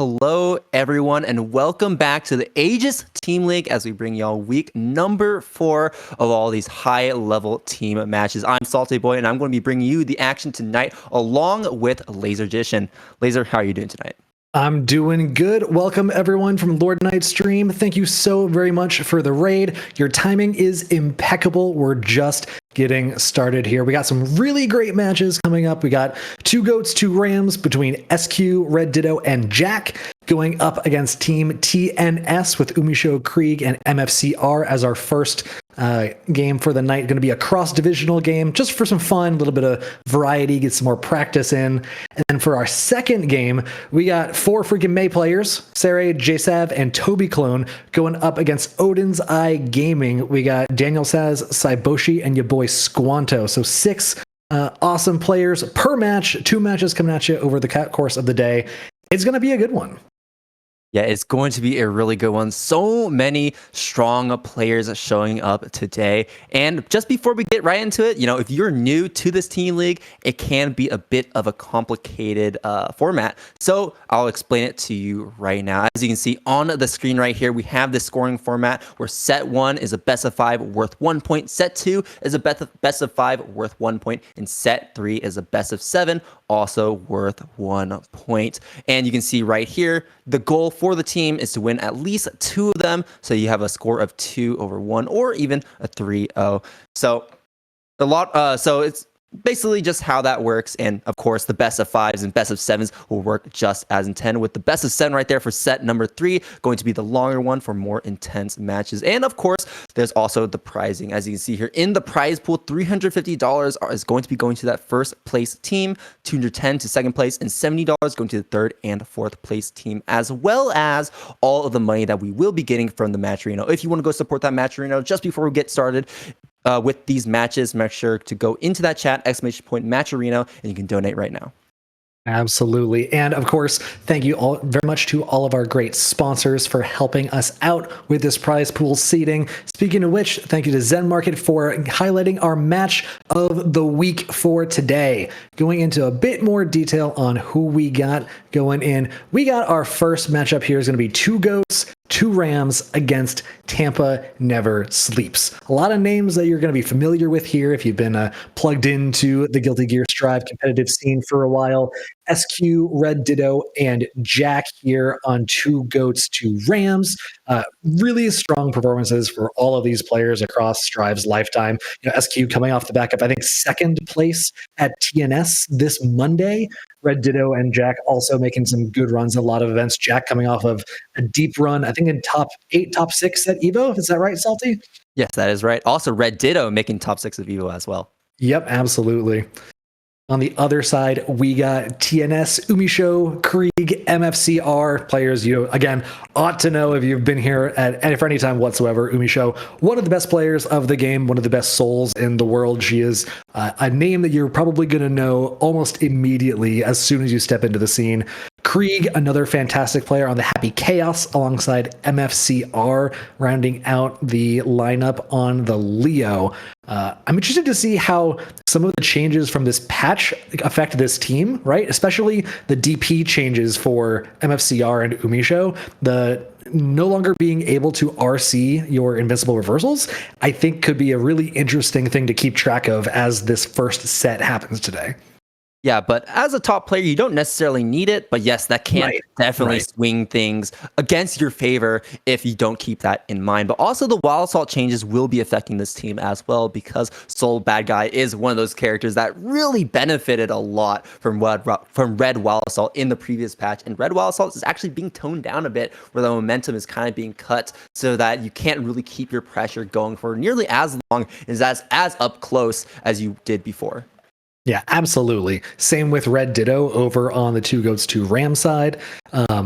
Hello, everyone, and welcome back to the Aegis Team League as we bring y'all week number 4 of all these high-level team matches. I'm Salty Boy, and I'm going to be bringing you the action tonight along with Laser Edition. Laser, how are you doing tonight? I'm doing good. Welcome everyone from Lord Knight Stream. Thank you so very much for the raid. Your timing is impeccable. We're just getting started here. We got some really great matches coming up. We got 2 goats, 2 rams between SQ, Red Ditto, and Jack going up against Team TNS with Umisho, Krieg, and MFCR as our first game for the night. Going to be a cross-divisional game just for some fun, a little bit of variety, get some more practice in. And then for our second game, we got 4 freaking May players, Saray, JSav, and Toby Clone going up against Odin's Eye Gaming. We got Daniel Saz, Saiboshi, and your boy Squanto. So 6 awesome players per match, 2 matches coming at you over the course of the day. It's going to be a good one. Yeah, it's going to be a really good one. So many strong players showing up today. And just before we get right into it, if you're new to this team league, it can be a bit of a complicated format. So I'll explain it to you right now. As you can see on the screen right here, we have this scoring format where set 1 is a best of 5 worth 1 point. Set 2 is a best of 5 worth 1 point. And set 3 is a best of 7, also worth 1 point. And you can see right here, the goal for the team is to win at least 2 of them, so you have a score of 2/1 or even a 3-0. So it's basically just how that works. And of course, the best of 5s and best of 7s will work just as intended, with the best of 7 right there for set number 3 going to be the longer one for more intense matches. And of course, there's also the prizing. As you can see here in the prize pool, $350 is going to be going to that first place team, $210 to second place, and $70 going to the third and fourth place team, as well as all of the money that we will be getting from the Matcherino. If you want to go support that Matcherino, just before we get started with these matches, make sure to go into that chat, !Matcherino, and you can donate right now. Absolutely. And of course, thank you all very much to all of our great sponsors for helping us out with this prize pool seating. Speaking of which, thank you to Zen Market for highlighting our match of the week for today. Going into a bit more detail on who we got going in. We got our first matchup here is going to be 2 goats, 2 Rams against Tampa Never Sleeps. A lot of names that you're going to be familiar with here if you've been plugged into the Guilty Gear Strive competitive scene for a while. SQ, Red Ditto, and Jack here on 2 goats, 2 Rams. Really strong performances for all of these players across Strive's lifetime. SQ coming off the back of, I think, 2nd place at TNS this Monday. Red Ditto and Jack also making some good runs in a lot of events. Jack coming off of a deep run, I think in top 8, top 6 at EVO. Is that right, Salty? Yes, that is right. Also, Red Ditto making top 6 of EVO as well. Yep, absolutely. On the other side, we got TNS, Umisho, Krieg, MFCR players. You, again, ought to know if you've been here for any time whatsoever. Umisho, one of the best players of the game, one of the best souls in the world. She is a name that you're probably going to know almost immediately as soon as you step into the scene. Krieg, another fantastic player on the Happy Chaos alongside MFCR, rounding out the lineup on the Leo. I'm interested to see how some of the changes from this patch affect this team, right? Especially the DP changes for MFCR and Umisho. The no longer being able to RC your invincible reversals, I think could be a really interesting thing to keep track of as this first set happens today. Yeah, but as a top player, you don't necessarily need it. But yes, that can definitely swing things against your favor if you don't keep that in mind. But also the Wild Assault changes will be affecting this team as well, because Soul Bad Guy is one of those characters that really benefited a lot from Red Wild Assault in the previous patch. And Red Wild Assault is actually being toned down a bit, where the momentum is kind of being cut so that you can't really keep your pressure going for nearly as long as up close as you did before. Yeah, absolutely. Same with Red Ditto over on the 2 goats, 2 Ram side.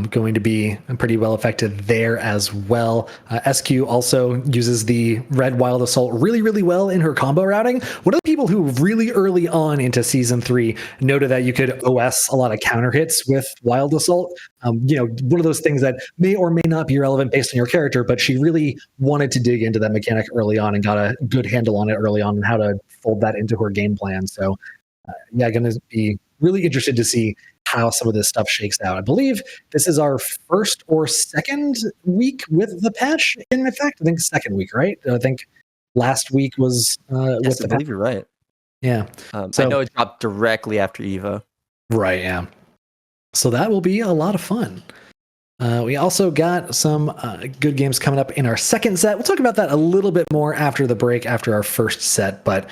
Going to be pretty well affected there as well. SQ also uses the Red Wild Assault really, really well in her combo routing. One of the people who really early on into Season 3 noted that you could OS a lot of counter hits with Wild Assault. One of those things that may or may not be relevant based on your character, but she really wanted to dig into that mechanic early on and got a good handle on it early on and how to fold that into her game plan. So, going to be really interested to see how some of this stuff shakes out. I believe this is our first or second week with the patch in effect. I think second week, right? I think last week was with Yes, I the patch. believe you're right. Yeah. I So know it dropped directly after Evo. right, yeah. So that will be a lot of fun. We also got some good games coming up in our second set. We'll talk about that a little bit more after the break, after our first set. But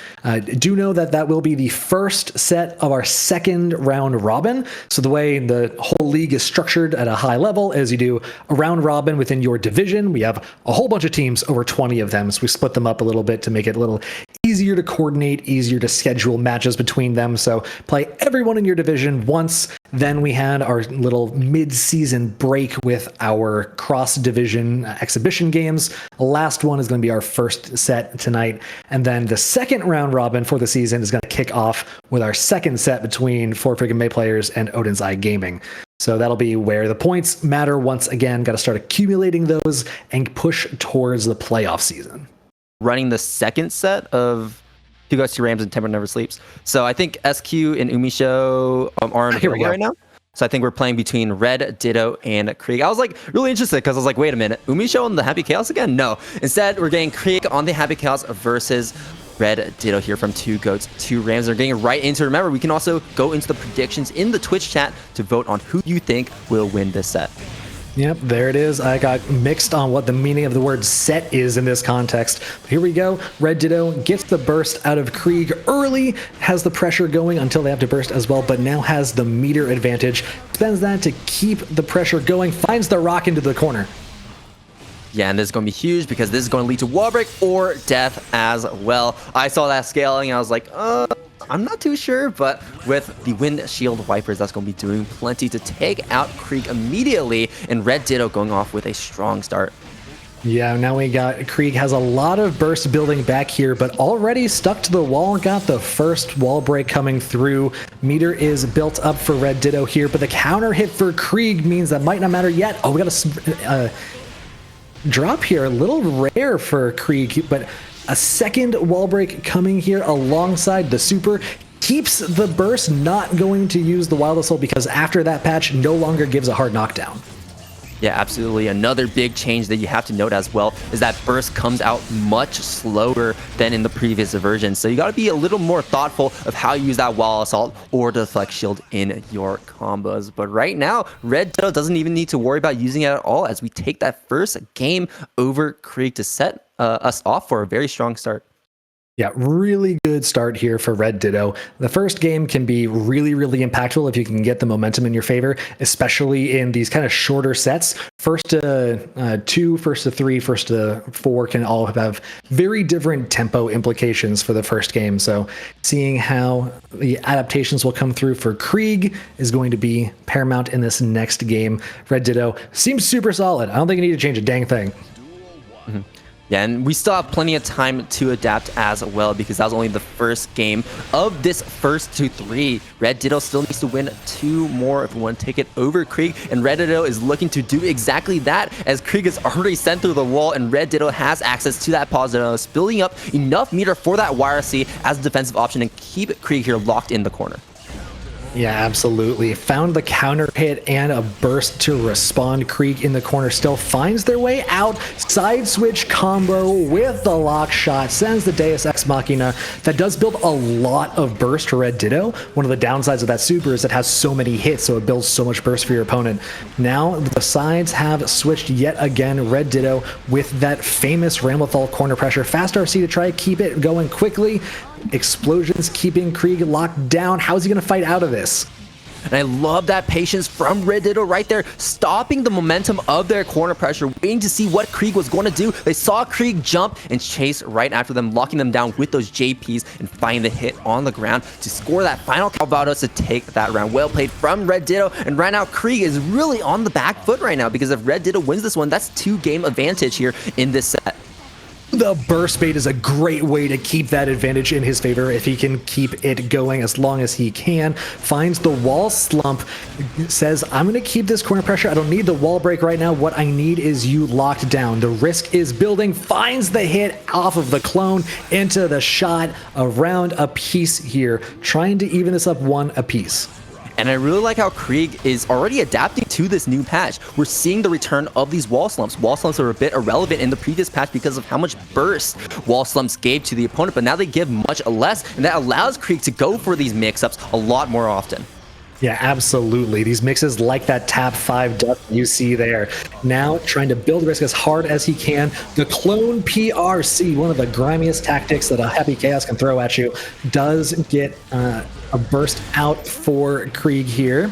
do know that that will be the first set of our second round robin. So the way the whole league is structured at a high level is you do a round robin within your division. We have a whole bunch of teams, over 20 of them. So we split them up a little bit to make it a little easier to coordinate, easier to schedule matches between them. So play everyone in your division once. Then we had our little mid-season break with our cross-division exhibition games. The last one is going to be our first set tonight. And then the second round robin for the season is going to kick off with our second set between Four Friggin' May players and Odin's Eye Gaming. So that'll be where the points matter once again. Got to start accumulating those and push towards the playoff season. Running the second set of Two Goats, Two Rams, and Tampa Never Sleeps. So I think SQ and Umisho are in the right now. So I think we're playing between Red, Ditto, and Krieg. I was like really interested because I was like, wait a minute, Umisho on the Happy Chaos again? No. Instead, we're getting Krieg on the Happy Chaos versus Red Ditto here from Two Goats, Two Rams. They're getting right into, remember, we can also go into the predictions in the Twitch chat to vote on who you think will win this set. Yep, there it is. I got mixed on what the meaning of the word set is in this context. Here we go. Red Ditto gets the burst out of Krieg early, has the pressure going until they have to burst as well, but now has the meter advantage. Spends that to keep the pressure going, finds the rock into the corner. Yeah, and this is going to be huge because this is going to lead to wall break or death as well. I saw that scaling, and I was like, I'm not too sure, but with the windshield wipers, that's going to be doing plenty to take out Krieg immediately, and Red Ditto going off with a strong start. Yeah, now we got Krieg has a lot of burst building back here, but already stuck to the wall. Got the first wall break coming through. Meter is built up for Red Ditto here, but the counter hit for Krieg means that might not matter yet. Oh, we got a drop here, a little rare for Krieg, but a second wall break coming here alongside the super. Keeps the burst, not going to use the Wild Assault because after that patch no longer gives a hard knockdown. Yeah, absolutely. Another big change that you have to note as well is that burst comes out much slower than in the previous version. So you got to be a little more thoughtful of how you use that wall assault or deflect shield in your combos. But right now, Red Ditto doesn't even need to worry about using it at all as we take that first game over Krieg to set us off for a very strong start. Yeah, really good start here for Red Ditto. The first game can be really, really impactful if you can get the momentum in your favor, especially in these kind of shorter sets. First to 2, first to 3, first to 4 can all have very different tempo implications for the first game. So seeing how the adaptations will come through for Krieg is going to be paramount in this next game. Red Ditto seems super solid. I don't think you need to change a dang thing. Mm-hmm. Yeah, and we still have plenty of time to adapt as well because that was only the first game of this first to 3. Red Ditto still needs to win 2 more if we want to take it over Krieg, and Red Ditto is looking to do exactly that as Krieg is already sent through the wall and Red Ditto has access to that positive, building up enough meter for that YRC as a defensive option and keep Krieg here locked in the corner. Yeah, absolutely. Found the counter hit and a burst to respond. Krieg in the corner still finds their way out. Side switch combo with the lock shot. Sends the Deus Ex Machina. That does build a lot of burst for Red Ditto. One of the downsides of that super is it has so many hits, so it builds so much burst for your opponent. Now the sides have switched yet again. Red Ditto with that famous Ramlethal corner pressure. Fast RC to try to keep it going quickly. Explosions keeping Krieg locked down. How is he going to fight out of this? And I love that patience from Red Ditto right there, stopping the momentum of their corner pressure, waiting to see what Krieg was going to do. They saw Krieg jump and chase right after them, locking them down with those JPs and finding the hit on the ground to score that final Calvados to take that round. Well played from Red Ditto, and right now Krieg is really on the back foot right now because if Red Ditto wins this one, that's 2-game advantage here in this set. The burst bait is a great way to keep that advantage in his favor if he can keep it going as long as he can. Finds the wall slump, says, I'm going to keep this corner pressure. I don't need the wall break right now. What I need is you locked down. The risk is building. Finds the hit off of the clone into the shot around a piece here. Trying to even this up 1 apiece. And I really like how Krieg is already adapting to this new patch. We're seeing the return of these wall slumps. Wall slumps are a bit irrelevant in the previous patch because of how much burst wall slumps gave to the opponent, but now they give much less, and that allows Krieg to go for these mix-ups a lot more often. Yeah, absolutely. These mixes like that tap 5 duck you see there. Now trying to build risk as hard as he can. The clone PRC, one of the grimiest tactics that a Happy Chaos can throw at you, does get a burst out for Krieg here.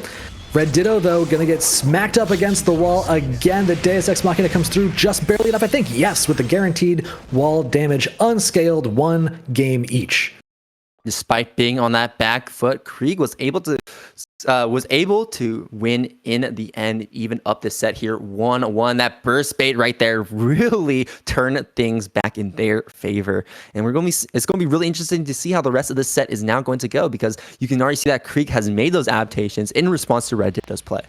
Red Ditto, though, going to get smacked up against the wall again. The Deus Ex Machina comes through just barely enough, I think. Yes, with the guaranteed wall damage unscaled, 1 game each. Despite being on that back foot, Krieg was able to win in the end, even up the set here, 1-1. That burst bait right there really turned things back in their favor. And it's going to be really interesting to see how the rest of this set is now going to go, because you can already see that Krieg has made those adaptations in response to Red Ditto's play.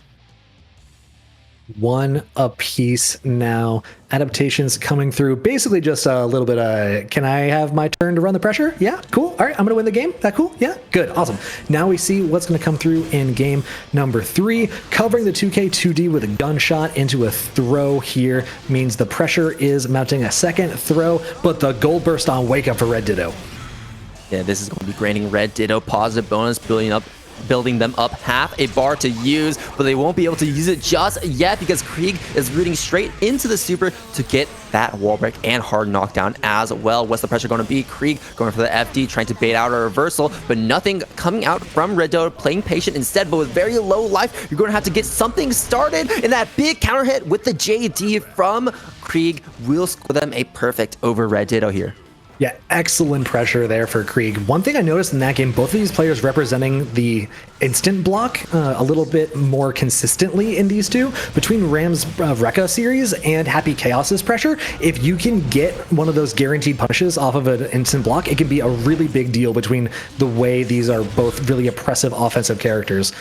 1 apiece now. Adaptations coming through. Basically just a little bit of, can I have my turn to run the pressure? Yeah, cool. All right, I'm going to win the game. That cool? Yeah, good. Awesome. Now we see what's going to come through in game number 3. Covering the 2K 2D with a gunshot into a throw here means the pressure is mounting a second throw, but the gold burst on wake up for Red Ditto. Yeah, this is going to be granting Red Ditto positive bonus, building them up half a bar to use, but they won't be able to use it just yet because Krieg is rooting straight into the super to get that wall break and hard knockdown as well. What's the pressure going to be? Krieg going for the FD, trying to bait out a reversal, but nothing coming out from Red Ditto, playing patient instead, but with very low life. You're going to have to get something started, and that big counter hit with the JD from Krieg will score them a perfect over Red Ditto here. Yeah, excellent pressure there for Krieg. One thing I noticed in that game, both of these players representing the instant block a little bit more consistently in these two. Between Ram's Rekka series and Happy Chaos's pressure, if you can get one of those guaranteed punishes off of an instant block, it can be a really big deal between the way these are both really oppressive offensive characters.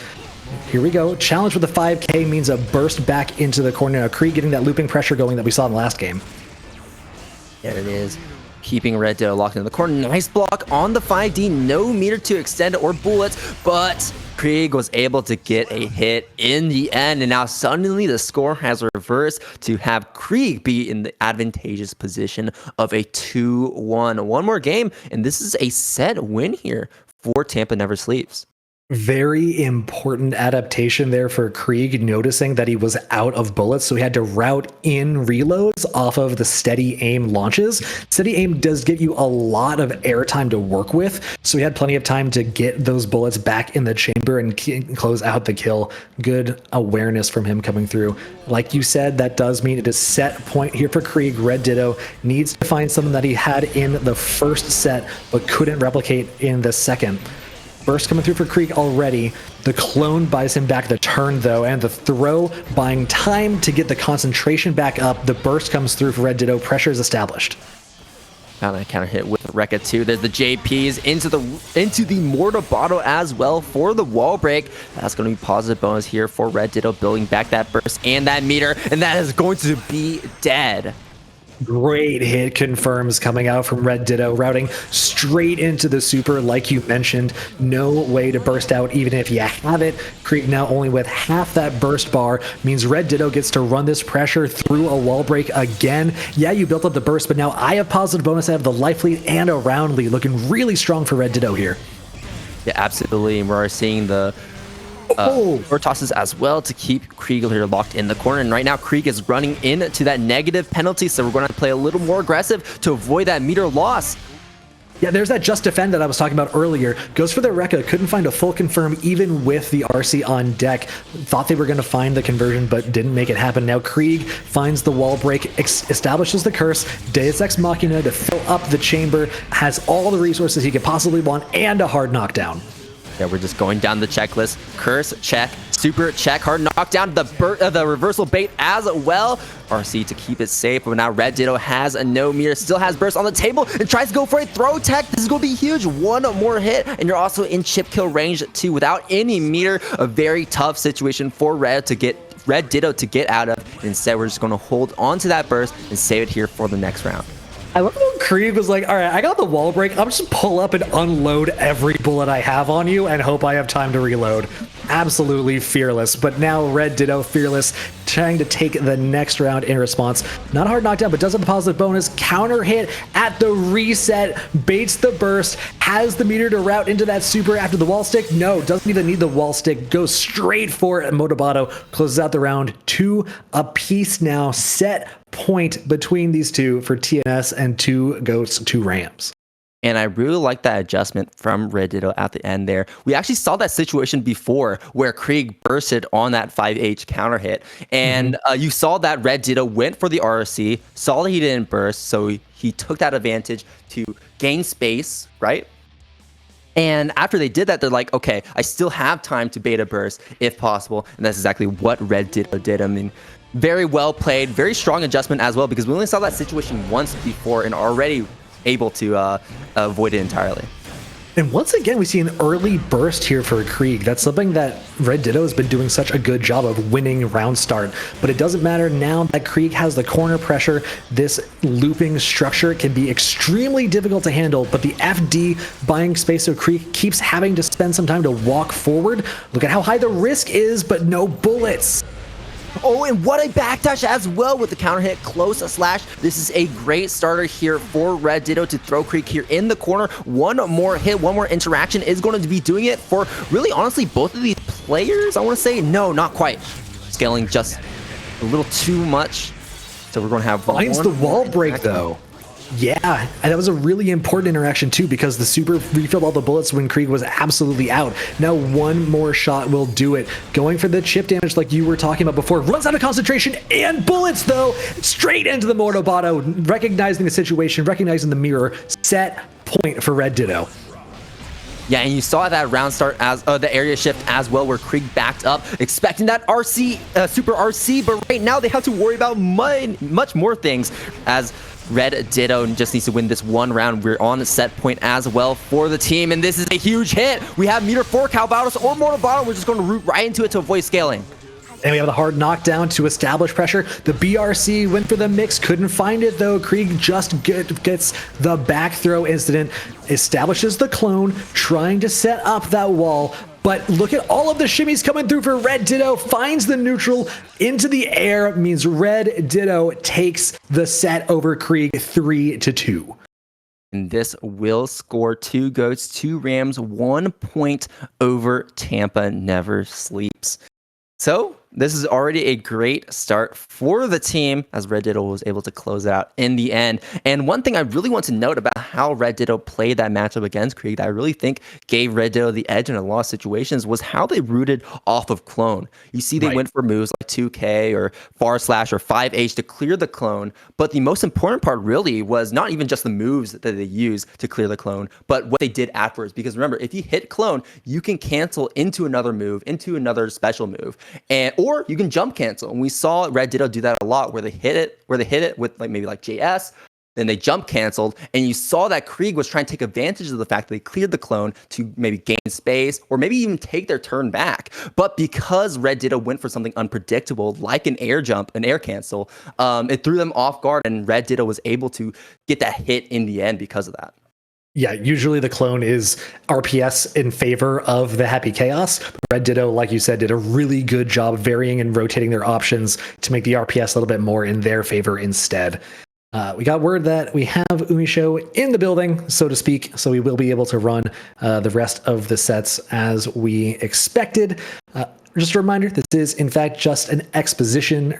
Here we go. Challenge with the 5K means a burst back into the corner. Now Krieg getting that looping pressure going that we saw in the last game. There it is. Keeping Red Ditto locked in the corner. Nice block on the 5D. No meter to extend or bullets, but Krieg was able to get a hit in the end. And now suddenly the score has reversed to have Krieg be in the advantageous position of a 2-1. One more game, and this is a set win here for Tampa Never Sleeps. Very important adaptation there for Krieg, noticing that he was out of bullets, so he had to route in reloads off of the steady aim launches. Steady aim does get you a lot of airtime to work with, so he had plenty of time to get those bullets back in the chamber and close out the kill. Good awareness from him coming through. Like you said, that does mean it is set point here for Krieg. Red Ditto needs to find something that he had in the first set, but couldn't replicate in the second. Burst coming through for Krieg already. The clone buys him back the turn, though, and the throw buying time to get the concentration back up. The burst comes through for Red Ditto. Pressure is established. Found that counter hit with Rekka too. There's the JPs into the mortar bottle as well for the wall break. That's going to be positive bonus here for Red Ditto, building back that burst and that meter, and that is going to be dead. Great hit confirms coming out from Red Ditto, routing straight into the super like you mentioned. No way to burst out even if you have it. Krieg now only with half that burst bar means Red Ditto gets to run this pressure through a wall break again. Yeah, you built up the burst, but now I have positive bonus. I have the life lead and a round lead, looking really strong for Red Ditto here. Yeah, absolutely. And we're seeing the or tosses as well to keep Krieg here locked in the corner. And right now Krieg is running into that negative penalty, so we're going to play a little more aggressive to avoid that meter loss. Yeah, there's that just defend that I was talking about earlier. Goes for the Rekka, couldn't find a full confirm even with the RC on deck. Thought they were going to find the conversion, but didn't make it happen. Now Krieg finds the wall break, establishes the curse, Deus Ex Machina to fill up the chamber, has all the resources he could possibly want, and a hard knockdown. Yeah, we're just going down the checklist. Curse, check. Super, check. Hard knockdown. The reversal bait as well. RC to keep it safe, but now Red Ditto has a no meter, still has burst on the table, and tries to go for a throw tech. This is going to be huge. One more hit, and you're also in chip kill range too without any meter. A very tough situation for Red Ditto to get out of. Instead, we're just going to hold on to that burst and save it here for the next round. I love how Krieg was like, all right, I got the wall break. I'm just pull up and unload every bullet I have on you and hope I have time to reload. absolutely fearless. But now Red Ditto fearless, trying to take the next round in response. Not a hard knockdown, but does have the positive bonus. Counter hit at the reset, baits the burst, has the meter to route into that super after the wall stick. No, doesn't even need the wall stick. Goes straight for Motobato. Closes out the round. 2 apiece now. Set point between these two for TNS and 2 Goats, 2 Rams. And I really like that adjustment from Red Ditto at the end there. We actually saw that situation before where Krieg bursted on that 5H counter hit. And you saw that Red Ditto went for the RC, saw that he didn't burst, so he took that advantage to gain space, right? And after they did that, they're like, okay, I still have time to beta burst if possible. And that's exactly what Red Ditto did. I mean, very well played, very strong adjustment as well, because we only saw that situation once before and already able to avoid it entirely. And once again, we see an early burst here for Krieg. That's something that Red Ditto has been doing such a good job of winning round start. But it doesn't matter now that Krieg has the corner pressure. This looping structure can be extremely difficult to handle, but the FD buying space of Krieg keeps having to spend some time to walk forward. Look at how high the risk is, but no bullets. Oh, and what a backdash as well with the counter hit, close slash. This is a great starter here for Red Ditto to throw Krieg here in the corner. One more hit, one more interaction is going to be doing it for really honestly both of these players. I want to say no, not quite. Scaling just a little too much. So we're going to have finds the wall break though. Yeah, and that was a really important interaction too, because the super refilled all the bullets when Krieg was absolutely out. Now one more shot will do it. Going for the chip damage like you were talking about before. Runs out of concentration and bullets though. Straight into the Motobato. Recognizing the situation, recognizing the mirror. Set point for Red Ditto. Yeah, and you saw that round start as the area shift as well, where Krieg backed up, expecting that RC, super RC, but right now they have to worry about much more things as Red Ditto just needs to win this one round. We're on the set point as well for the team, and this is a huge hit. We have meter for Calvados or Motobato. We're just going to root right into it to avoid scaling. And we have the hard knockdown to establish pressure. The BRC went for the mix, couldn't find it though. Krieg just gets the back throw incident, establishes the clone, trying to set up that wall. But look at all of the shimmies coming through for Red Ditto, finds the neutral into the air, means Red Ditto takes the set over Krieg 3-2. And this will score 2 Goats, 2 Rams, 1 point over Tampa Never Sleeps. So this is already a great start for the team as Red Ditto was able to close it out in the end. And one thing I really want to note about how Red Ditto played that matchup against Krieg that I really think gave Red Ditto the edge in a lot of situations was how they rooted off of clone. You see they went for moves like 2K or far slash or 5H to clear the clone. But the most important part really was not even just the moves that they used to clear the clone, but what they did afterwards. Because remember, if you hit clone, you can cancel into another move, into another special move. Or you can jump cancel. And we saw Red Ditto do that a lot where they hit it with like maybe like JS, then they jump canceled, and you saw that Krieg was trying to take advantage of the fact that they cleared the clone to maybe gain space or maybe even take their turn back. But because Red Ditto went for something unpredictable like an air jump, an air cancel, it threw them off guard, and Red Ditto was able to get that hit in the end because of that. Yeah, usually the clone is RPS in favor of the Happy Chaos. Red Ditto, like you said, did a really good job varying and rotating their options to make the RPS a little bit more in their favor instead. We got word that we have Umisho in the building, so to speak, so we will be able to run the rest of the sets as we expected. Just a reminder, this is in fact just an exposition.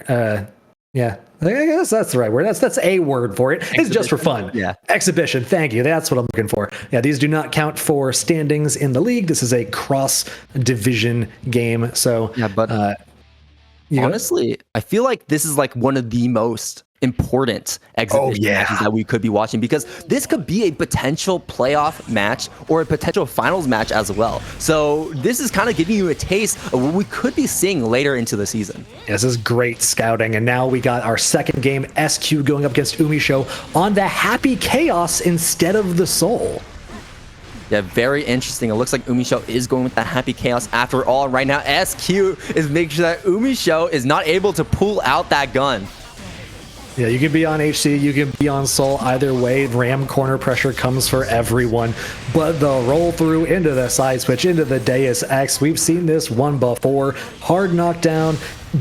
Yeah, I guess that's the right word. That's a word for it. It's just for fun. Yeah. Exhibition. Thank you. That's what I'm looking for. Yeah, these do not count for standings in the league. This is a cross-division game. So, yeah, but honestly, I feel like this is like one of the most important exhibition matches that we could be watching, because this could be a potential playoff match or a potential finals match as well. So this is kind of giving you a taste of what we could be seeing later into the season. Yeah, this is great scouting. And now we got our second game, SQ going up against Umisho on the Happy Chaos instead of the Soul. Yeah, very interesting. It looks like Umisho is going with that Happy Chaos after all. Right now, SQ is making sure that Umisho is not able to pull out that gun. Yeah, you can be on HC, you can be on Soul. Either way, Ram corner pressure comes for everyone. But the roll through into the side switch, into the Deus Ex. We've seen this one before. Hard knockdown,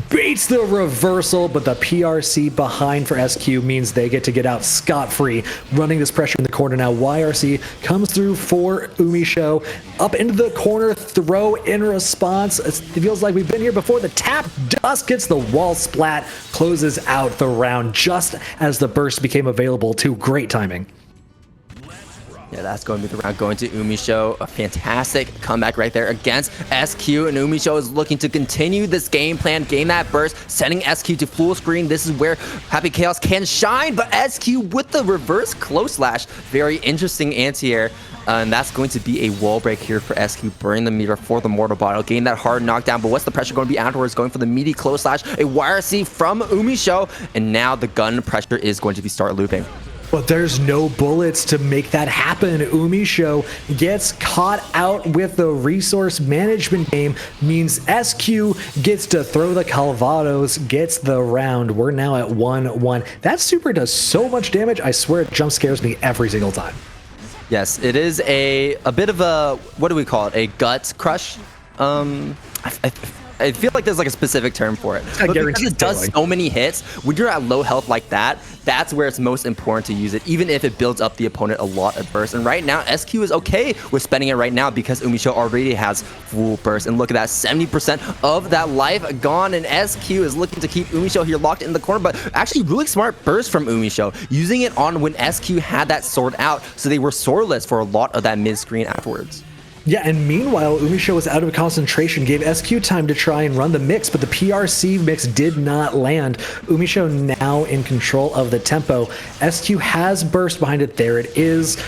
baits the reversal, but the PRC behind for SQ means they get out scot-free. Running this pressure in the corner now. YRC comes through for Umisho. Up into the corner, throw in response. It feels like we've been here before. The tap dust gets the wall splat, closes out the round just as the burst became available too. Great timing. Yeah, that's going to be the round going to Umisho. A fantastic comeback right there against SQ. And Umisho is looking to continue this game plan, gain that burst, sending SQ to full screen. This is where Happy Chaos can shine, but SQ with the reverse close slash. Very interesting anti-air. And that's going to be a wall break here for SQ, burning the meter for the Mortal Bottle, gain that hard knockdown. But what's the pressure going to be afterwards? Going for the meaty close slash, a YRC from Umisho, and now the gun pressure is going to be start looping. But there's no bullets to make that happen. Umisho gets caught out with the resource management game, means SQ gets to throw the Calvados, gets the round. We're now at 1-1. That super does so much damage, I swear it jump scares me every single time. Yes, it is a bit of a, what do we call it? A gut crush? I feel like there's like a specific term for it. But because it does so many hits, when you're at low health like that, that's where it's most important to use it, even if it builds up the opponent a lot at burst. And right now, SQ is okay with spending it right now because Umisho already has full burst. And look at that, 70% of that life gone, and SQ is looking to keep Umisho here locked in the corner, but actually really smart burst from Umisho, using it on when SQ had that sword out, so they were swordless for a lot of that mid-screen afterwards. Yeah, and meanwhile, Umisho was out of concentration, gave SQ time to try and run the mix, but the PRC mix did not land. Umisho now in control of the tempo. SQ has burst behind it. There it is.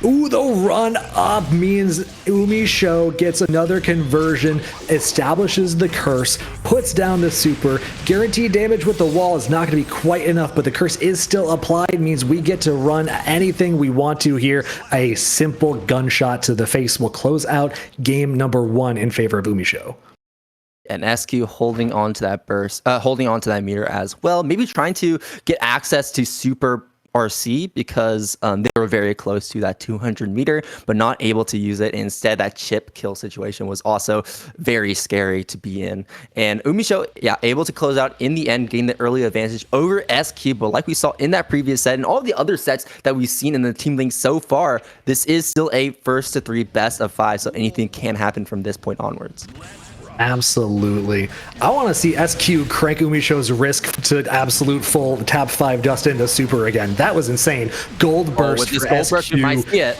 Ooh, the run up means Umisho gets another conversion, establishes the curse, puts down the super. Guaranteed damage with the wall is not going to be quite enough, but the curse is still applied, means we get to run anything we want to here. A simple gunshot to the face will close out game number 1 in favor of Umisho. And SQ holding on to that burst, holding on to that meter as well, maybe trying to get access to super RC because they were very close to that 200 meter, but not able to use it. Instead, that chip kill situation was also very scary to be in. And Umisho, yeah, able to close out in the end, gain the early advantage over SQ. But like we saw in that previous set and all the other sets that we've seen in the Team Link so far, this is still a first to 3 best of 5. So anything can happen from this point onwards. Absolutely. I want to see SQ crank Umisho's risk to absolute full tap 5 dust into super again. That was insane. Gold burst with this for gold SQ. burst, you might see it.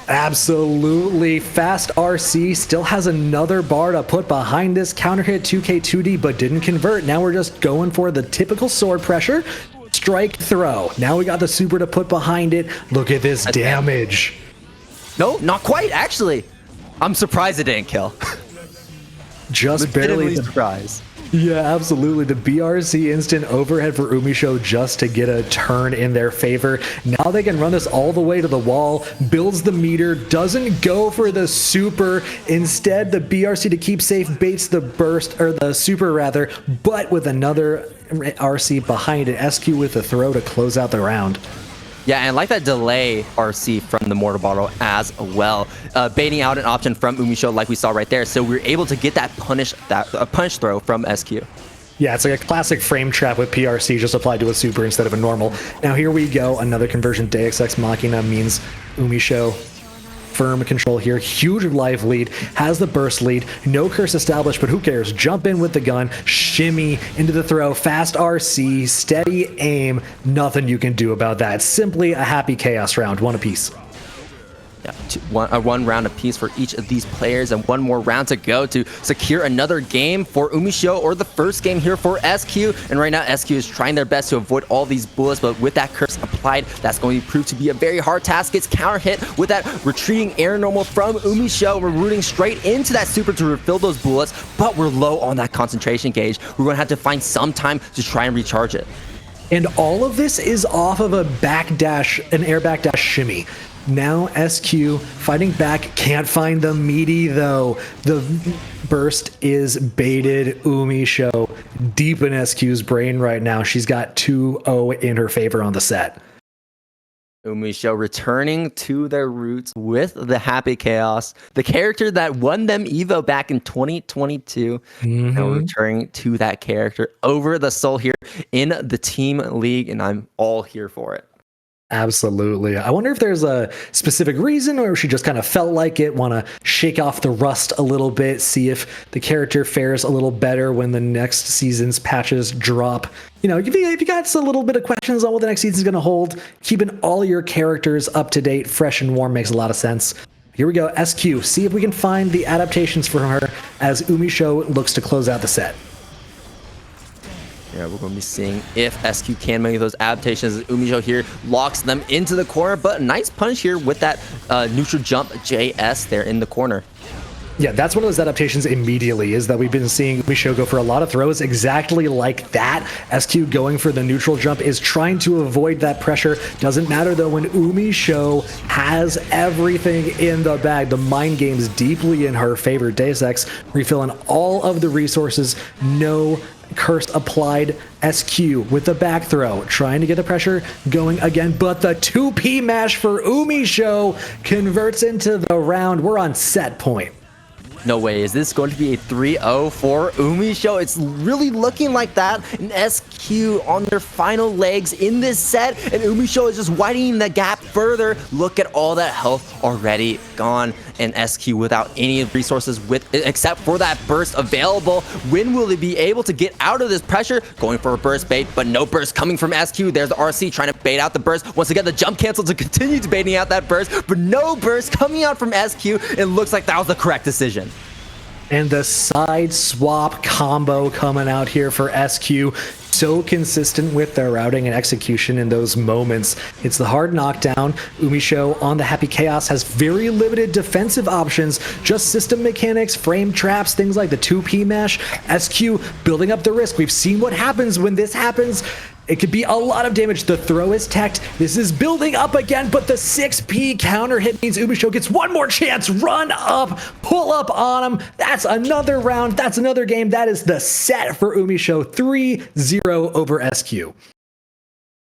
Absolutely. Fast RC still has another bar to put behind this counter hit 2K2D, but didn't convert. Now we're just going for the typical sword pressure. Strike, throw. Now we got the super to put behind it. Look at this damage. No, not quite, actually. I'm surprised it didn't kill. Just barely surprised. Yeah, absolutely. The BRC instant overhead for Umisho just to get a turn in their favor. Now they can run this all the way to the wall, builds the meter, doesn't go for the super. Instead, the BRC to keep safe baits the burst, or the super rather, but with another RC behind it. SQ with the throw to close out the round. Yeah, and like that delay RC from the Mortar Bottle as well. Baiting out an option from Umisho like we saw right there. So we were able to get that punish throw from SQ. Yeah, it's like a classic frame trap with PRC just applied to a super instead of a normal. Now here we go. Another conversion. Deus Ex Machina means Umisho firm control here. Huge life lead, has the burst lead, no curse established, but who cares? Jump in with the gun, shimmy into the throw, fast RC, steady aim, nothing you can do about that. Simply a happy chaos round, one apiece. Yeah, one round apiece for each of these players, and one more round to go to secure another game for Umisho, or the first game here for SQ. And right now, SQ is trying their best to avoid all these bullets, but with that curse applied, that's going to prove to be a very hard task. Gets counter hit with that retreating air normal from Umisho. We're rooting straight into that super to refill those bullets, but we're low on that concentration gauge. We're going to have to find some time to try and recharge it. And all of this is off of a backdash, an air backdash shimmy. Now SQ fighting back, can't find the meaty though. The burst is baited. Umi show deep in SQ's brain right now. She's got 2-0 in her favor on the set. Umisho returning to their roots with the Happy Chaos, the character that won them Evo back in 2022. Now returning to that character over the Soul here in the team league, and I'm all here for it. Absolutely. I wonder if there's a specific reason, or if she just kind of felt like it, want to shake off the rust a little bit, see if the character fares a little better when the next season's patches drop. You know, if you got a little bit of questions on what the next season's going to hold, keeping all your characters up to date, fresh and warm makes a lot of sense. Here we go, SQ. See if we can find the adaptations for her as Umisho looks to close out the set. Yeah, we're going to be seeing if SQ can make those adaptations. Umisho here locks them into the corner, but a nice punch here with that neutral jump JS there in the corner. Yeah, that's one of those adaptations immediately, is that we've been seeing Umisho go for a lot of throws exactly like that. SQ going for the neutral jump is trying to avoid that pressure. Doesn't matter though when Umisho has everything in the bag. The mind game's deeply in her favor. Deus Ex refilling all of the resources. No curse applied. SQ with the back throw, trying to get the pressure going again, but the 2P mash for Umisho converts into the round. We're on set point. No way. Is this going to be a 3-0 for Umisho? It's really looking like that. And SQ on their final legs in this set. And Umisho is just widening the gap further. Look at all that health already gone. And SQ without any resources except for that burst available. When will they be able to get out of this pressure? Going for a burst bait, but no burst coming from SQ. There's the RC trying to bait out the burst. Once again, the jump cancel to continue baiting out that burst, but no burst coming out from SQ. It looks like that was the correct decision. And the side swap combo coming out here for SQ. So consistent with their routing and execution in those moments. It's the hard knockdown. Umisho on the Happy Chaos has very limited defensive options, just system mechanics, frame traps, things like the 2P mesh. SQ building up the risk. We've seen what happens when this happens. It could be a lot of damage. The throw is teched. This is building up again, but the 6P counter hit means Umisho gets one more chance. Run up, pull up on him. That's another round. That's another game. That is the set for Umisho. 3-0 over SQ.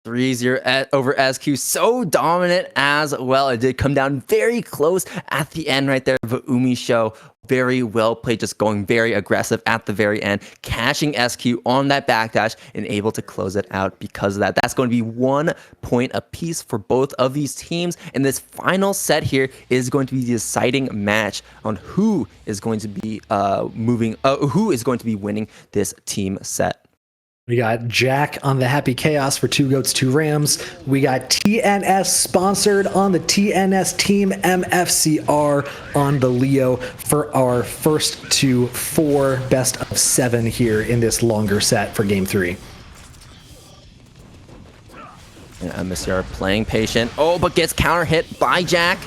3-0 over SQ. So dominant as well. It did come down very close at the end right there. But Umisho, very well played, just going very aggressive at the very end, catching SQ on that backdash and able to close it out because of that. That's going to be 1 point apiece for both of these teams. And this final set here is going to be the deciding match on who is going to be who is going to be winning this team set. We got Jack on the Happy Chaos for 2 Goats, 2 Rams. We got TNS sponsored on the TNS team, MFCR on the Leo for our first to 4 best of 7 here in this longer set for game 3. Yeah, MFCR playing patient. Oh, but gets counter hit by Jack.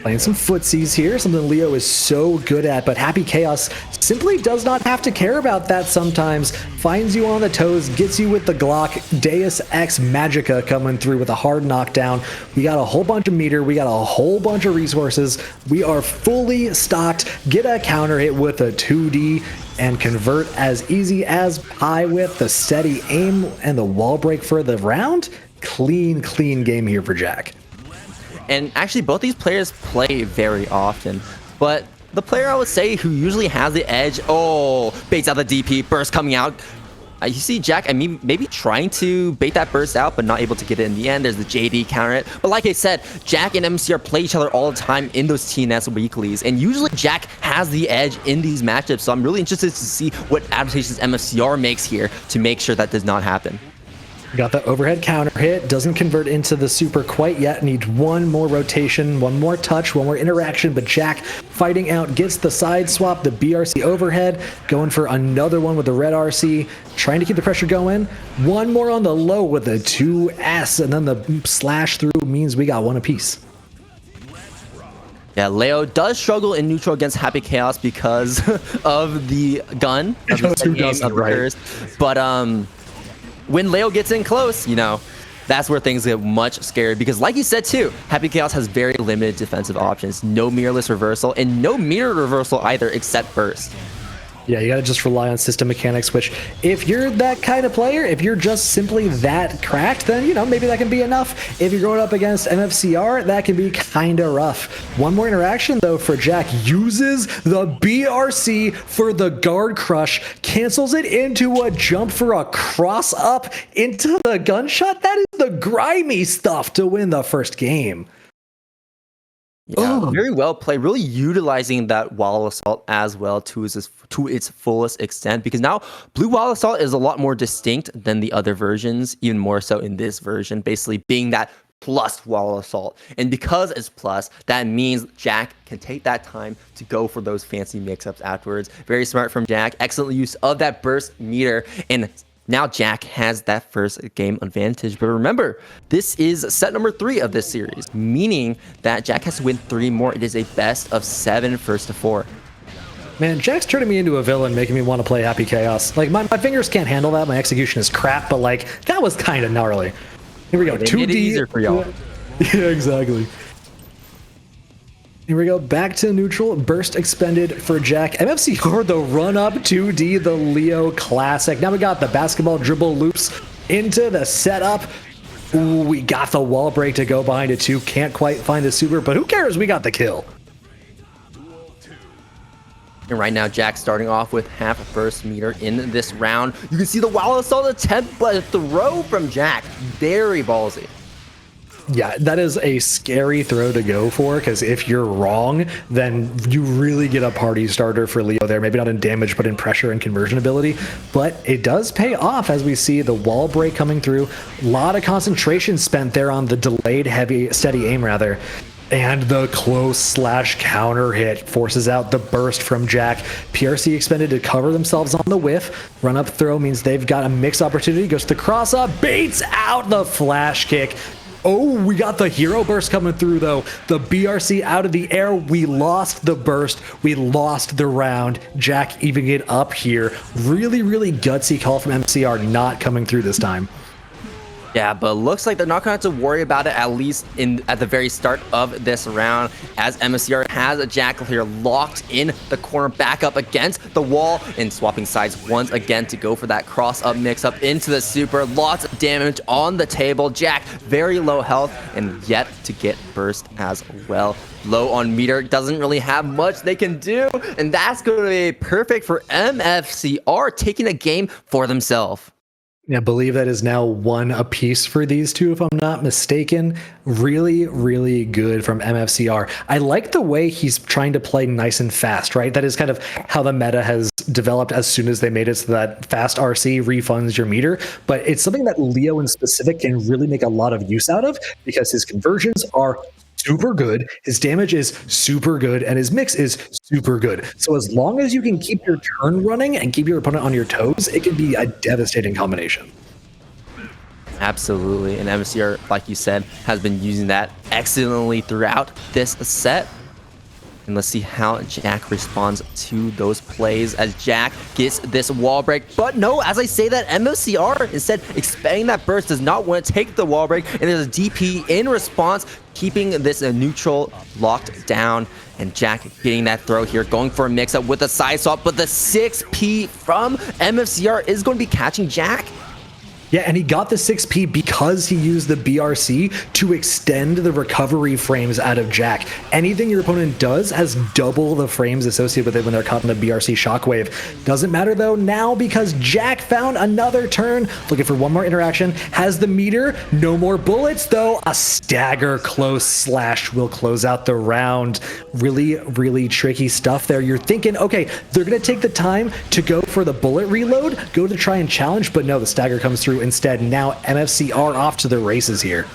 Playing some footsies here, something Leo is so good at, but Happy Chaos simply does not have to care about that sometimes. Finds you on the toes, gets you with the Glock. Deus Ex Magica coming through with a hard knockdown. We got a whole bunch of meter, we got a whole bunch of resources. We are fully stocked. Get a counter hit with a 2D and convert as easy as pie with the steady aim and the wall break for the round. Clean game here for Jack. And actually, both these players play very often. But the player I would say who usually has the edge, baits out the DP, burst coming out. You see Jack, I mean, maybe trying to bait that burst out, but not able to get it in the end. There's the JD counter it. But like I said, Jack and MCR play each other all the time in those TNS weeklies. And usually Jack has the edge in these matchups. So I'm really interested to see what adaptations MFCR makes here to make sure that does not happen. Got the overhead counter hit, doesn't convert into the super quite yet, needs one more rotation, one more touch, one more interaction, but Jack fighting out, gets the side swap, the BRC overhead, going for another one with the red RC, trying to keep the pressure going, one more on the low with the 2S, and then the slash through means we got one apiece. Yeah, Leo does struggle in neutral against Happy Chaos because of the gun. Who doesn't, right? But when Leo gets in close, you know, that's where things get much scarier because like you said too, Happy Chaos has very limited defensive options. No mirrorless reversal and no mirror reversal either except burst. Yeah, you got to just rely on system mechanics, which if you're that kind of player, if you're just simply that cracked, then, you know, maybe that can be enough. If you're going up against MFCR, that can be kind of rough. One more interaction, though, for Jack. Uses the BRC for the guard crush, cancels it into a jump for a cross up into the gunshot. That is the grimy stuff to win the first game. Yeah, very well played. Really utilizing that wall assault as well to its fullest extent because now blue wall assault is a lot more distinct than the other versions, even more so in this version, basically being that plus wall assault. And because it's plus, that means Jack can take that time to go for those fancy mix-ups afterwards. Very smart from Jack. Excellent use of that burst meter. And now Jack has that first game advantage. But remember, this is set number 3 of this series, meaning that Jack has to win 3 more. It is a best of 7 first to 4. Man, Jack's turning me into a villain, making me want to play Happy Chaos. Like, my fingers can't handle that. My execution is crap, but, like, that was kind of gnarly. Here we go. 2D. Made it easier for y'all. Yeah, exactly. Here we go, back to neutral, burst expended for Jack. MFCR, the run-up 2D, the Leo classic. Now we got the basketball dribble loops into the setup. Ooh, we got the wall break to go behind it too. Can't quite find the super, but who cares? We got the kill. And right now, Jack starting off with half burst meter in this round. You can see the wall assault attempt, but a throw from Jack. Very ballsy. Yeah, that is a scary throw to go for, because if you're wrong, then you really get a party starter for Leo there. Maybe not in damage, but in pressure and conversion ability. But it does pay off as we see the wall break coming through. A lot of concentration spent there on the delayed steady aim, rather. And the close / counter hit forces out the burst from Jack. PRC expended to cover themselves on the whiff. Run up throw means they've got a mix opportunity. Goes to the cross up, baits out the flash kick. Oh, we got the hero burst coming through, though. The BRC out of the air. We lost the burst. We lost the round. Jack evening it up here. Really, really gutsy call from MCR, not coming through this time. Yeah, but looks like they're not going to have to worry about it, at least at the very start of this round, as MSCR has a Jackal here locked in the corner, back up against the wall, and swapping sides once again to go for that cross-up mix-up into the super. Lots of damage on the table. Jack, very low health, and yet to get burst as well. Low on meter, doesn't really have much they can do, and that's going to be perfect for MFCR, taking a game for themselves. I believe that is now 1 apiece for these two, if I'm not mistaken. Really, really good from MFCR. I like the way he's trying to play nice and fast, right? That is kind of how the meta has developed as soon as they made it so that fast RC refunds your meter. But it's something that Leo in specific can really make a lot of use out of, because his conversions are super good, his damage is super good, and his mix is super good. So as long as you can keep your turn running and keep your opponent on your toes, it can be a devastating combination. Absolutely, and MCR, like you said, has been using that excellently throughout this set. And let's see how Jack responds to those plays as Jack gets this wall break. But no, as I say that, MOCR, instead expecting that burst, does not want to take the wall break. And there's a DP in response, keeping this neutral locked down. And Jack getting that throw here, going for a mix-up with a side swap. But the 6P from MFCR is going to be catching Jack. Yeah, and he got the 6P because he used the BRC to extend the recovery frames out of Jack. Anything your opponent does has double the frames associated with it when they're caught in the BRC shockwave. Doesn't matter though now, because Jack found another turn, looking for one more interaction, has the meter, no more bullets though. A stagger close slash will close out the round. Really, really tricky stuff there. You're thinking, okay, they're gonna take the time to go for the bullet reload, go to try and challenge, but no, the stagger comes through instead. Now MFCR off to the races here.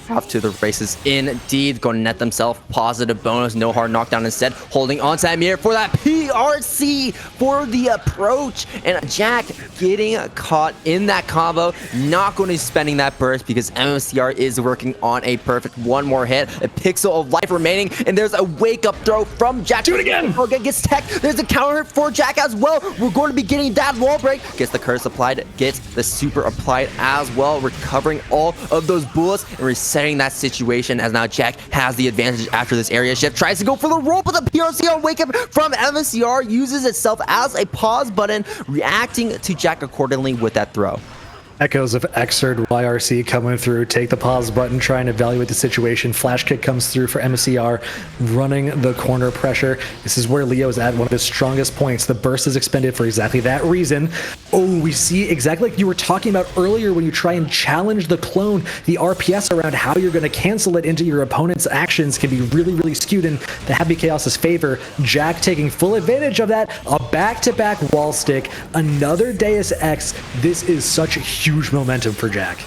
off to the races indeed. Going to net themselves positive bonus, no hard knockdown instead. Holding on to that mirror for that PRC for the approach. And Jack getting caught in that combo. Not going to be spending that burst because MMCR is working on a perfect one more hit. A pixel of life remaining. And there's a wake up throw from Jack. Do it again. Gets tech. There's a counter hit for Jack as well. We're going to be getting that wall break. Gets the curse applied. Gets the super applied as well. Recovering all of those bullets and resetting that situation as now Jack has the advantage after this area shift. Tries to go for the roll, but the PRC on wake up from MMCR uses itself as a pause button, reacting to Jack accordingly with that throw. Echoes of Xrd YRC coming through, take the pause button, try and evaluate the situation. Flash kick comes through for MCR, running the corner pressure. This is where Leo's at one of his strongest points. The burst is expended for exactly that reason. Oh, we see exactly like you were talking about earlier when you try and challenge the clone. The RPS around how you're going to cancel it into your opponent's actions can be really, really skewed in the Happy Chaos's favor. Jack taking full advantage of that. A back-to-back wall stick, another Deus Ex. This is such a huge momentum for Jack.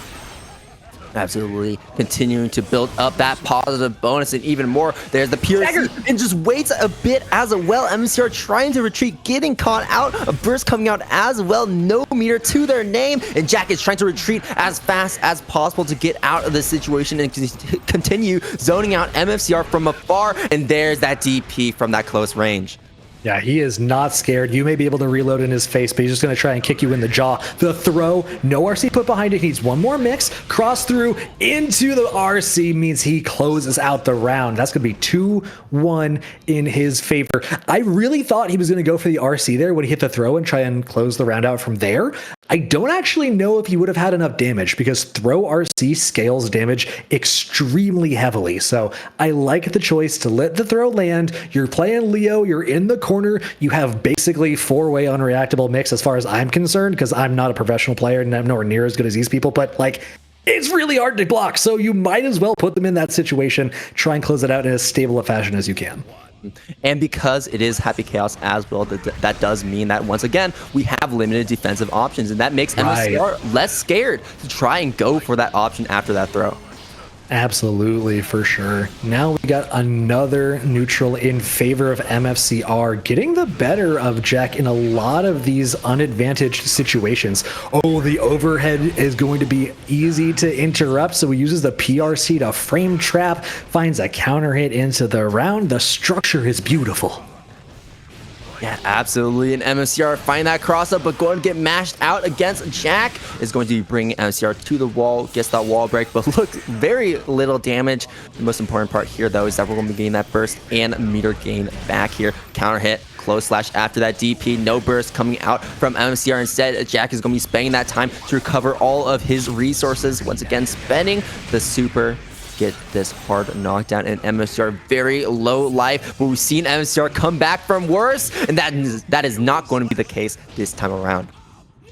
Absolutely continuing to build up that positive bonus and even more. There's the PRC and just waits a bit as well. MCR trying to retreat, getting caught out. A burst coming out as well. No meter to their name. And Jack is trying to retreat as fast as possible to get out of this situation and continue zoning out MFCR from afar. And there's that DP from that close range. Yeah, he is not scared. You may be able to reload in his face, but he's just going to try and kick you in the jaw. The throw, no RC put behind it. He needs one more mix. Cross through into the RC means he closes out the round. That's going to be 2-1 in his favor. I really thought he was going to go for the RC there when he hit the throw and try and close the round out from there. I don't actually know if he would have had enough damage because throw RC scales damage extremely heavily. So I like the choice to let the throw land. You're playing Leo, you're in the corner, you have basically 4-way unreactable mix as far as I'm concerned, because I'm not a professional player and I'm nowhere near as good as these people, but like, it's really hard to block. So you might as well put them in that situation, try and close it out in as stable a fashion as you can. And because it is Happy Chaos as well, that does mean that once again, we have limited defensive options, and that makes MSCR less scared to try and go for that option after that throw. Absolutely, for sure. Now we got another neutral in favor of MFCR, getting the better of Jack in a lot of these unadvantaged situations. Oh, the overhead is going to be easy to interrupt, so he uses the PRC to frame trap, finds a counter hit into the round. The structure is beautiful. Yeah, absolutely. And MSCR find that cross up, but going to get mashed out against Jack is going to be bringing MSCR to the wall, gets that wall break, but look, very little damage. The most important part here, though, is that we're going to be getting that burst and meter gain back here. Counter hit, close slash after that DP, no burst coming out from MSCR. Instead, Jack is going to be spending that time to recover all of his resources. Once again, spending the super, get this hard knockdown, and MSCR very low life, but we've seen MSCR come back from worse, and that is not going to be the case this time around.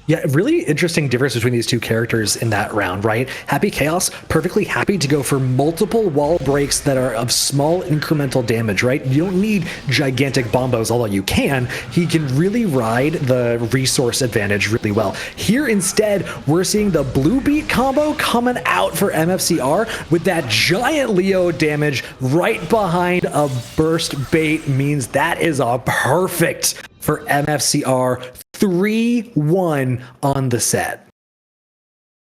Yeah, really interesting difference between these two characters in that round, right? Happy Chaos, perfectly happy to go for multiple wall breaks that are of small incremental damage, right? You don't need gigantic bombos, although you can. He can really ride the resource advantage really well. Here instead, we're seeing the blue beat combo coming out for MFCR with that giant Leo damage right behind a burst bait means that is a perfect for MFCR. 3-1 on the set.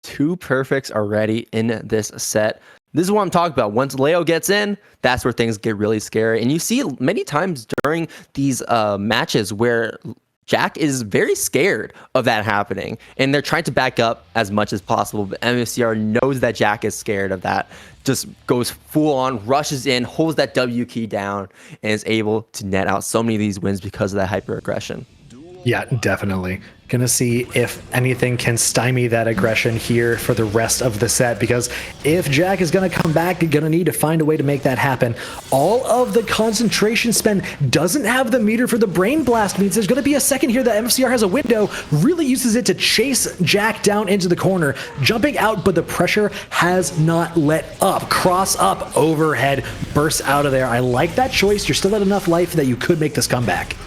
2 perfects already in this set. This is what I'm talking about. Once Leo gets in, that's where things get really scary. And you see many times during these matches where Jack is very scared of that happening, and they're trying to back up as much as possible, but MFCR knows that Jack is scared of that, just goes full on, rushes in, holds that W key down, and is able to net out so many of these wins because of that hyper aggression. Yeah, definitely. Gonna see if anything can stymie that aggression here for the rest of the set, because if Jack is gonna come back, you're gonna need to find a way to make that happen. All of the concentration spend doesn't have the meter for the brain blast, means there's gonna be a second here that MFCR has a window, really uses it to chase Jack down into the corner, jumping out, but the pressure has not let up. Cross up, overhead, bursts out of there. I like that choice. You're still at enough life that you could make this comeback.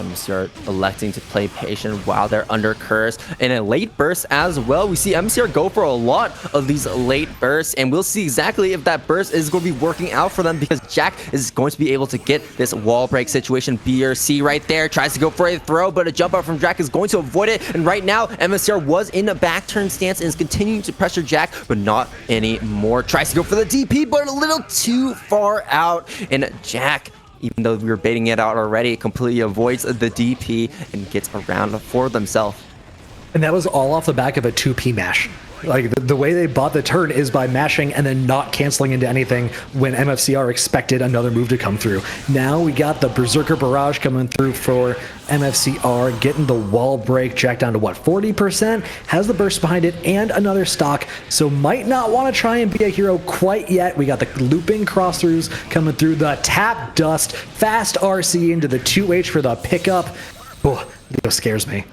MCR electing to play patient while they're under curse. In a late burst as well, we see MCR go for a lot of these late bursts, and we'll see exactly if that burst is going to be working out for them, because Jack is going to be able to get this wall break situation. B or C right there, tries to go for a throw, but a jump out from Jack is going to avoid it. And right now, MCR was in a back turn stance and is continuing to pressure Jack, but not anymore. Tries to go for the DP, but a little too far out, and Jack, even though we were baiting it out already, completely avoids the DP and gets around for themselves. And that was all off the back of a 2P mash. Like, the way they bought the turn is by mashing and then not canceling into anything when MFCR expected another move to come through. Now we got the Berserker Barrage coming through for MFCR, getting the wall break. Jack down to what, 40%? Has the burst behind it and another stock, so might not want to try and be a hero quite yet. We got the looping cross-throughs coming through, the tap dust, fast RC into the 2H for the pickup. Oh, Leo scares me.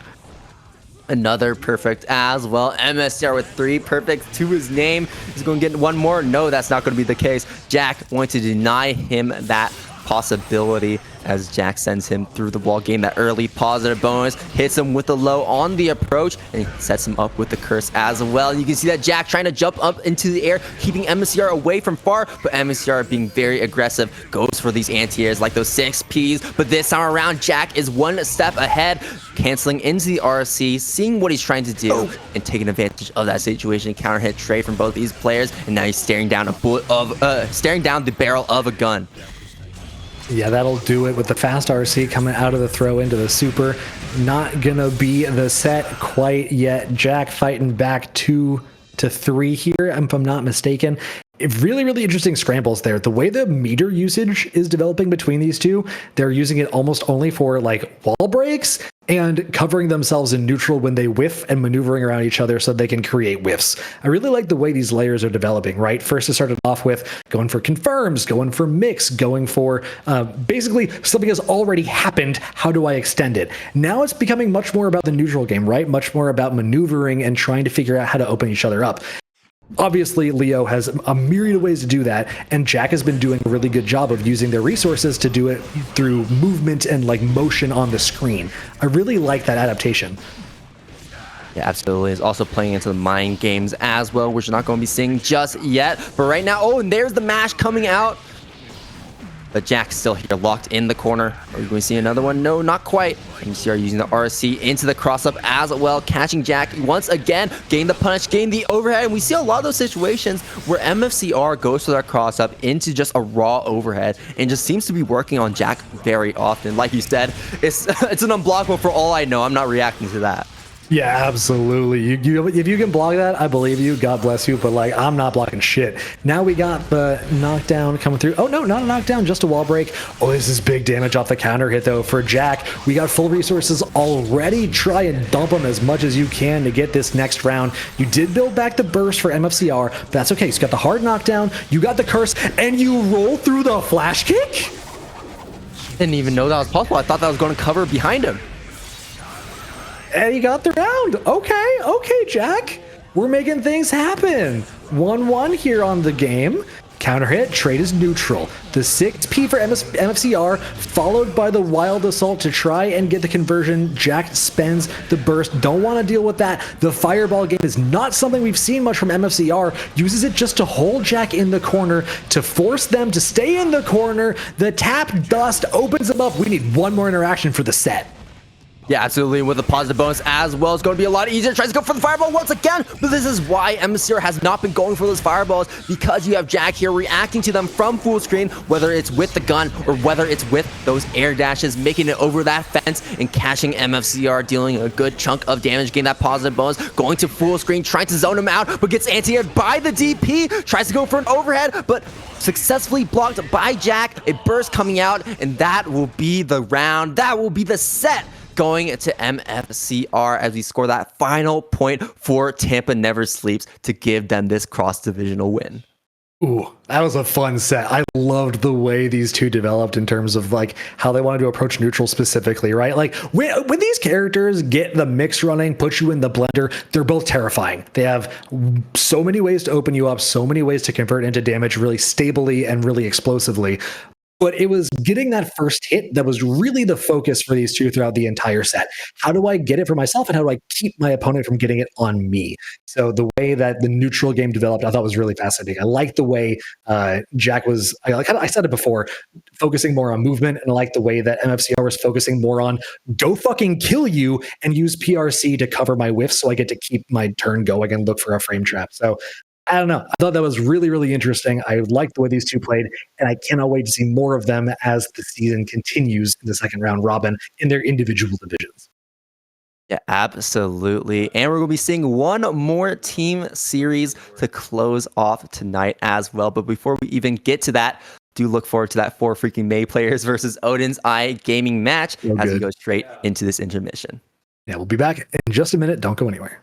Another perfect as well. MSCR with 3 perfects to his name. He's going to get one more. No, that's not going to be the case. Jack going to deny him that possibility as Jack sends him through the wall, getting that early positive bonus, hits him with the low on the approach, and sets him up with the curse as well. You can see that Jack trying to jump up into the air, keeping MSCR away from far, but MSCR being very aggressive, goes for these anti-airs like those 6Ps, but this time around, Jack is one step ahead, canceling into the RC, seeing what he's trying to do, and taking advantage of that situation. Counter hit trade from both these players, and now he's staring down the barrel of a gun. Yeah, that'll do it with the fast RC coming out of the throw into the super. Not gonna be the set quite yet. Jack fighting back 2 to 3 here, if I'm not mistaken. Really, really interesting scrambles there. The way the meter usage is developing between these two, they're using it almost only for like wall breaks and covering themselves in neutral when they whiff and maneuvering around each other so they can create whiffs. I really like the way these layers are developing, right? First, it started off with going for confirms, going for mix, going for basically something has already happened. How do I extend it? Now it's becoming much more about the neutral game, right? Much more about maneuvering and trying to figure out how to open each other up. Obviously, Leo has a myriad of ways to do that, and Jack has been doing a really good job of using their resources to do it through movement and like motion on the screen. I really like that adaptation. Yeah, absolutely. It's also playing into the mind games as well, which we're not going to be seeing just yet. But right now, oh, and there's the mash coming out. But Jack's still here, locked in the corner. Are we going to see another one? No, not quite. MCR using the RC into the cross-up as well, catching Jack once again, getting the punish, getting the overhead. And we see a lot of those situations where MFCR goes for that cross-up into just a raw overhead and just seems to be working on Jack very often. Like you said, it's an unblockable for all I know. I'm not reacting to that. Yeah, absolutely. If you can block that, I believe you. God bless you. But like, I'm not blocking shit. Now we got the knockdown coming through. Oh no, not a knockdown, just a wall break. Oh, this is big damage off the counter hit though for Jack. We got full resources already. Try and dump them as much as you can to get this next round. You did build back the burst for MFCR, but that's okay. So you got the hard knockdown, you got the curse, and you roll through the flash kick? Didn't even know that was possible. I thought that was going to cover behind him. And he got the round. Okay, Jack. We're making things happen. 1-1 here on the game. Counter hit, trade is neutral. The 6P for MFCR, followed by the wild assault to try and get the conversion. Jack spends the burst. Don't want to deal with that. The fireball game is not something we've seen much from MFCR. Uses it just to hold Jack in the corner, to force them to stay in the corner. The tap dust opens him up. We need one more interaction for the set. Yeah, absolutely. With a positive bonus as well, it's going to be a lot easier. Tries to go for the fireball once again, but this is why MCR has not been going for those fireballs, because you have Jack here reacting to them from full screen, whether it's with the gun or whether it's with those air dashes, making it over that fence and catching MFCR, dealing a good chunk of damage, getting that positive bonus, going to full screen, trying to zone him out, but gets anti-aired by the DP, tries to go for an overhead, but successfully blocked by Jack. A burst coming out, and that will be the round. That will be the set, going to MFCR as we score that final point for Tampa Never Sleeps to give them this cross-divisional win. Ooh, that was a fun set. I loved the way these two developed in terms of like how they wanted to approach neutral specifically, right? Like when these characters get the mix running, put you in the blender, they're both terrifying. They have so many ways to open you up, so many ways to convert into damage really stably and really explosively. But it was getting that first hit that was really the focus for these two throughout the entire set. How do I get it for myself, and how do I keep my opponent from getting it on me? So the way that the neutral game developed, I thought was really fascinating. I like the way Jack was, I said it before, focusing more on movement, and I like the way that MFCR was focusing more on go fucking kill you and use PRC to cover my whiffs so I get to keep my turn going and look for a frame trap. So I don't know. I thought that was really, really interesting. I liked the way these two played, and I cannot wait to see more of them as the season continues in the second round robin in their individual divisions. Yeah, absolutely. And we're going to be seeing one more team series to close off tonight as well. But before we even get to that, do look forward to that 4 freaking May players versus Odin's Eye gaming match as we go straight into this intermission. Yeah, we'll be back in just a minute. Don't go anywhere.